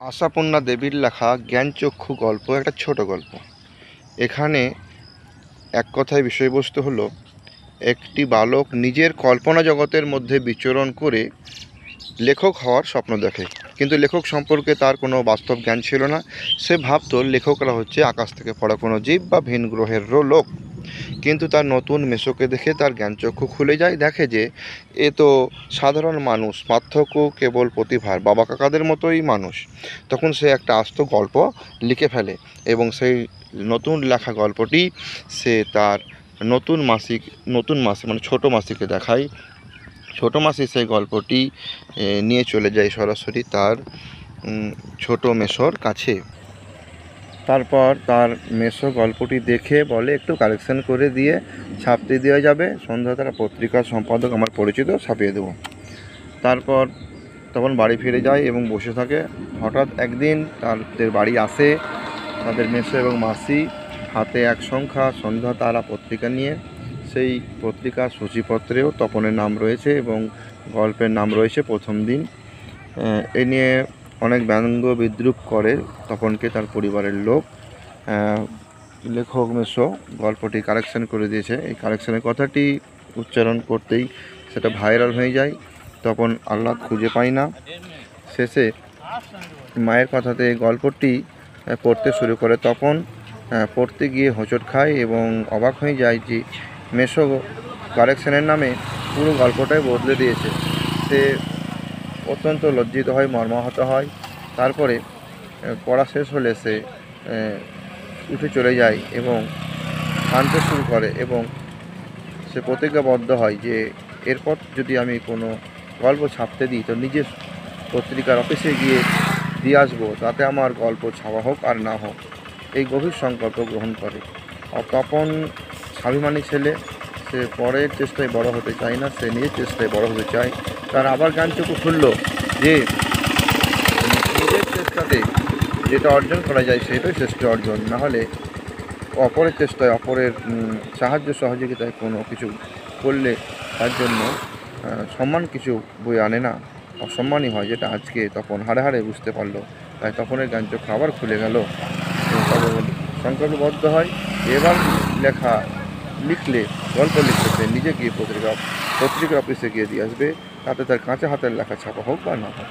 আশাপূর্ণা দেবীর লেখা জ্ঞানচক্ষু গল্প একটা ছোট গল্প। এখানে এক কথায় বিষয়বস্তু হলো, একটি বালক নিজের কল্পনা জগতের মধ্যে বিচরণ করে লেখক হওয়ার স্বপ্ন দেখে, কিন্তু লেখক সম্পর্কে তার কোনো বাস্তব জ্ঞান ছিল না। সে ভাবত লেখকরা হচ্ছে আকাশ থেকে পড়া কোনো জীব বা ভিন গ্রহের লোক। কিন্তু তার নতুন মেসোকে দেখে তার জ্ঞানচক্ষু খুলে যায়, দেখে যে এ তো সাধারণ মানুষ, পার্থক্য কেবল প্রতিভার, বাবা কাকাদের মতোই মানুষ। তখন সে একটা আস্ত গল্প লিখে ফেলে এবং সেই নতুন লেখা গল্পটি সে তার নতুন মাসি মানে ছোটো মাসিকে দেখায়। ছোটো মাসি সেই গল্পটি নিয়ে চলে যায় সরাসরি তার ছোটো মেসোর কাছে। তারপর তার মেসো গল্পটি দেখে বলে, একটু কারেকশন করে দিয়ে ছাপতে দেওয়া যাবে, সন্ধ্যা তারা পত্রিকার সম্পাদক আমার পরিচিত, ছাপিয়ে দেবো। তারপর তখন বাড়ি ফিরে যায় এবং বসে থাকে। হঠাৎ একদিন তাদের বাড়ি আসে তাদের মেসো এবং মাসি, হাতে এক সংখ্যা সন্ধ্যা তারা পত্রিকা নিয়ে। সেই পত্রিকার সূচিপত্রেও তপনের নাম রয়েছে এবং গল্পের নাম রয়েছে প্রথম দিন। এ নিয়ে অনেক ব্যঙ্গ বিদ্রূপ করে তপনকে তার পরিবারের লোক। লেখক মেসো গল্পটি কারেকশন করে দিয়েছে। এই কারেকশনের কথাটি উচ্চারণ করতেই সেটা ভাইরাল হয়ে যায়। তপন আহ্লাদ খুঁজে পায় না। শেষে মায়ের কথাতে গল্পটি পড়তে শুরু করে। তপন পড়তে গিয়ে হোঁচট খায় এবং অবাক হয়ে যায় যে মেসো কারেকশনের নামে পুরো গল্পটাই বদলে দিয়েছে। সে অত্যন্ত লজ্জিত হয়, মর্মাহত হয়। তারপরে পড়া শেষ হলে সে উঠে চলে যায় এবং কাঁদতে শুরু করে এবং সে প্রতিজ্ঞাবদ্ধ হয় যে এরপর যদি আমি কোনো গল্প ছাপতে দিই তো নিজের পত্রিকার অফিসে গিয়ে দিয়ে আসবো, তাতে আমার গল্প ছাপা হোক আর না হোক। এই গভীর সংকল্প গ্রহণ করে। তপন স্বাভিমানী ছেলে, সে পরের চেষ্টায় বড় হতে চায় না, সে নিজের চেষ্টায় বড় হতে চায়। তার আবার জ্ঞানচক্ষু খুলল যে নিজের চেষ্টাতে যেটা অর্জন করা যায় সেটাই শ্রেষ্ঠ অর্জন, নাহলে অপরের চেষ্টায়, অপরের সাহায্য সহযোগিতায় কোনো কিছু করলে তার জন্য সম্মান কিছু বয়ে আনে না, অসম্মানই হয়, যেটা আজকে তখন হাড়ে হাড়ে বুঝতে পারলো। তাই তপনের জ্ঞানচক্ষু আবার খুলে গেল। সংকল্পবদ্ধ হয় এবার লিখলে গল্প লিখতে নিজে গিয়ে পত্রিকা অফিসে গিয়ে দিয়ে আসবে, তাতে তার কাঁচা হাতের লেখা ছাপা হোক বা না হোক।